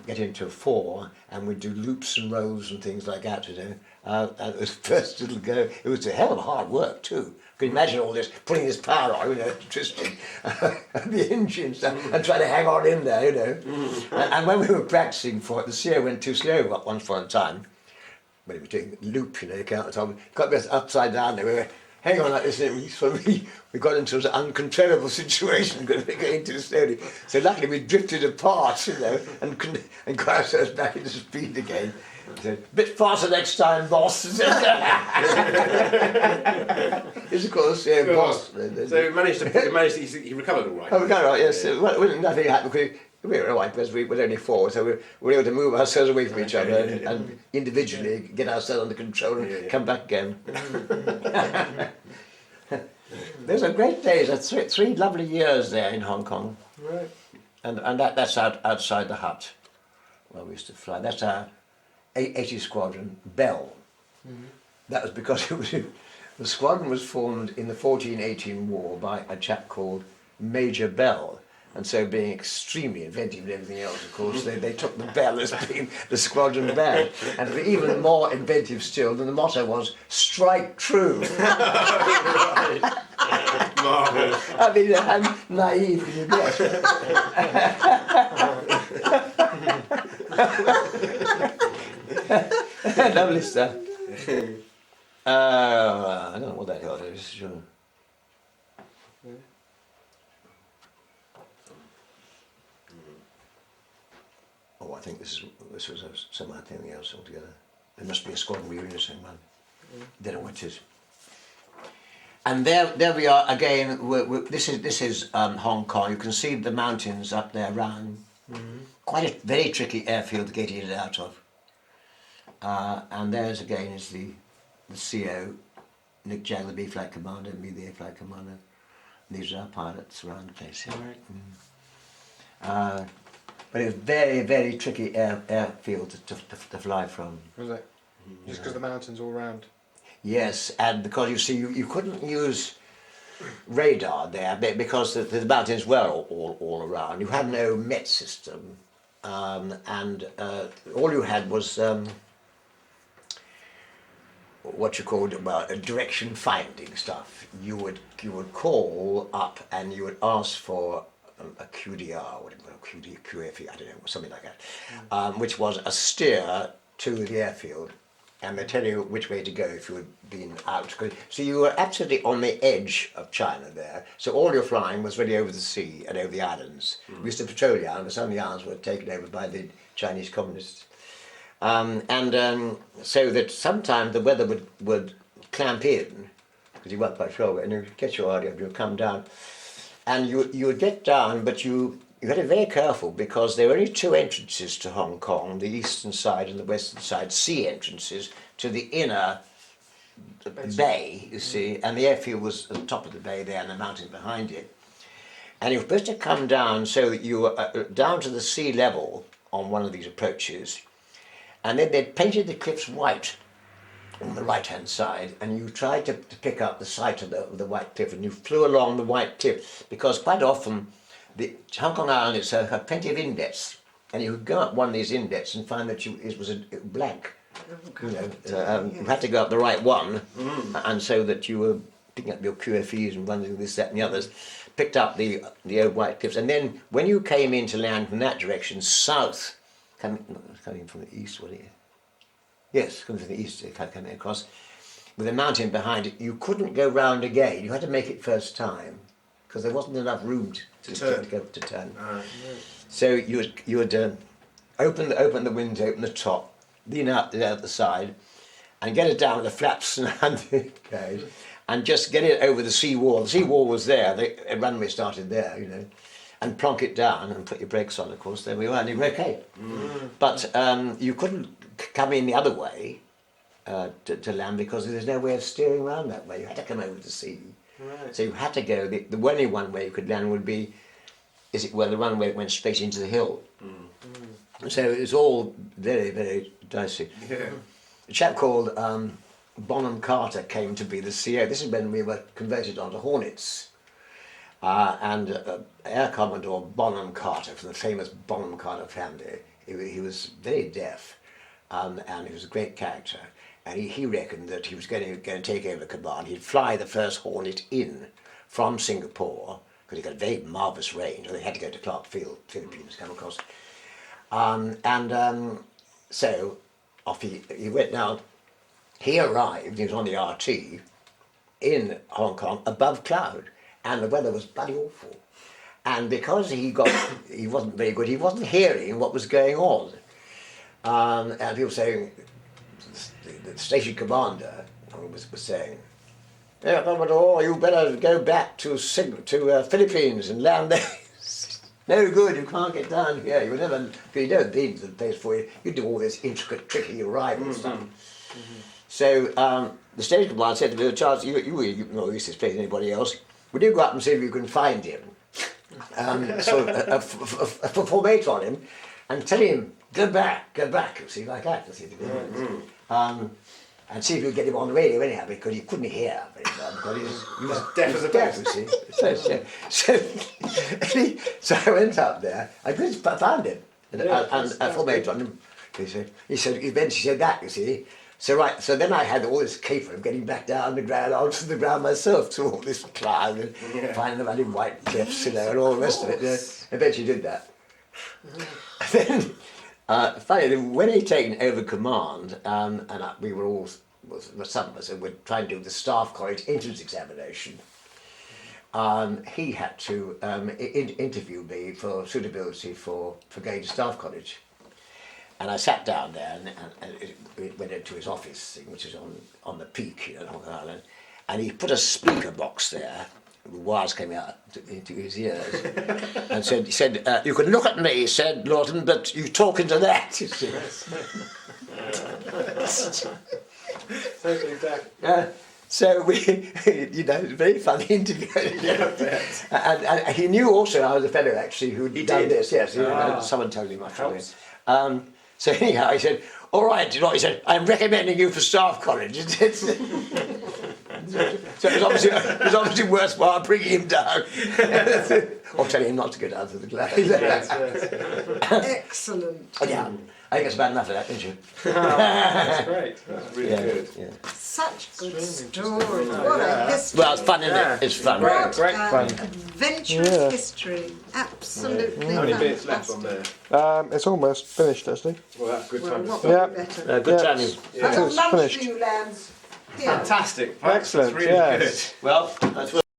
get into 4, and we'd do loops and rolls and things like that. And it was first little go. It was a hell of hard work too. You can imagine all this, putting this power on, twisting the engine stuff, and trying to hang on in there, And when we were practicing for it, the CO went too slow once upon a time. When he was doing the loop, counter top, got this upside down there. hang on, like this, we got into an uncontrollable situation, going too slowly. So luckily we drifted apart, and got ourselves back into speed again. So, a bit faster next time, boss. It's of course, boss. So he he recovered all right. Oh, we got right, yes. Well, nothing happened because we were all right because we were only 4, so we were able to move ourselves away from each other and individually get ourselves under control and come back again. Those are great days. That's 3 lovely years there in Hong Kong. Right. And that's outside the hut where we used to fly. That's our 80 Squadron Bell. That was because the squadron was formed in the 14-18 war by a chap called Major Bell. And so being extremely inventive and everything else, of course, they took the bell as being the squadron bell. And to be even more inventive still, the motto was, strike true. Marvellous. I mean, how naive can you get? Lovely stuff. I don't know what that hell is. Sure. Oh, I think this was something else altogether. There must be a squadron reunion somewhere. Don't know what it is. And there we are again. This is Hong Kong. You can see the mountains up there around. Quite a very tricky airfield to get in and out of. And there's again is the CO, Nick Jagger, the B Flight Commander, me the A Flight Commander. These are our pilots around the place here. But it was very, very tricky airfield to fly from. Was it? Just because the mountains all round. Yes, and because you see, you couldn't use radar there because the mountains were all around. You had no Met system, and all you had was what you called direction finding stuff. You would call up and you would ask for a QDR, QFE, I don't know, something like that, which was a steer to the airfield, and they tell you which way to go if you had been out. So you were absolutely on the edge of China there, so all your flying was really over the sea and over the islands. We used to patrol the islands, but some of the islands were taken over by the Chinese communists. So that sometimes the weather would clamp in, because you weren't quite sure, and you'd get your idea, you'd come down, and you would get down, but you had to be very careful because there were only 2 entrances to Hong Kong, the eastern side and the western side, sea entrances to the inner bay, you see, and the airfield was at the top of the bay there and the mountain behind it. And you were supposed to come down so that you were down to the sea level on one of these approaches, and then they'd painted the cliffs white on the right-hand side, and you tried to pick up the site of the white cliff, and you flew along the white cliff, because quite often the Hong Kong Island itself had plenty of indents, and you would go up one of these indents and find that it was a blank. You had to go up the right one, and so that you were picking up your QFEs and running this, that, and the others, picked up the old white cliffs, and then when you came in to land from that direction, south, coming from the east, was it? Yes, coming from the east, coming across, with a mountain behind it, you couldn't go round again. You had to make it first time, because there wasn't enough room to turn. So you would open the window, open the top, lean out the side, and get it down with the flaps and just get it over the sea wall. The sea wall was there. The runway started there, and plonk it down and put your brakes on. Of course, there we were, and you were okay. But you couldn't come in the other way to land because there's no way of steering around that way. You had to come over the sea. Right. So you had to go. The only one way you could land would be, the runway went straight into the hill. So it was all very, very dicey. Yeah. A chap called Bonham Carter came to be the CEO. This is when we were converted onto Hornets. And Air Commodore Bonham Carter, from the famous Bonham Carter family, he was very deaf, and he was a great character. And he reckoned that he was going to take over command. He'd fly the first Hornet in from Singapore, because he got a very marvellous range. They had to go to Clark Field, Philippines, come across. So off he went. Now, he arrived, he was on the RT, in Hong Kong above cloud, and the weather was bloody awful. And because he wasn't very good, he wasn't hearing what was going on. And people saying, the station commander was saying, "Yeah, Commodore, you better go back to Philippines and land there." No good, you can't get down here. You never, because you don't need the place for you. You do all this intricate, tricky arrival stuff. So the station commander said to me, "Charles, you know this place than anybody else. Would you go up and see if you can find him? So a formate on him, and tell him go back. You see, like that. You see, and see if you get him on the radio anyhow, because he couldn't hear very well, because he was Deaf as a post. you see. So I went up there. I just found him, and a formate on him. He said eventually said that. You see. So then I had all this caper of getting back down the ground, onto the ground myself, through all this cloud and finding the bloody white cliffs, you know, and all the rest of it. I bet you did that. Then, finally, when he'd taken over command, we were all, some of us were trying to do the staff college entrance examination, he had to interview me for suitability for going to staff college. And I sat down there and it went into his office thing, which is on the peak, you know, Long Island, and he put a speaker box there, the wires came out into his ears, and he said, "You can look at me," said Lawton, "but you talk into that." You see. So we, you know, it was a very funny interview. And he knew also I was a fellow actually who'd done this. Yes, someone told him actually. So anyhow, he said, "All right," you know, he said, "I'm recommending you for staff college." So it was obviously worthwhile bringing him down, or telling him not to go down to the glass. Excellent. Oh, yeah, I think it's about enough of that, don't you? That's great. That's really good. Yeah. Such good Extremely story. What a history. Well, it's fun, isn't it? It's fun. Great, great fun. Adventurous history. Absolutely. How many bits left on there? It's almost finished, actually. Well, that's a good Well, time to what stop. Yeah. would be better? Good Yeah. timing. Have It's lunch finished. for you, lambs. Here. Fantastic. That's Excellent, really yes. good. Well, that's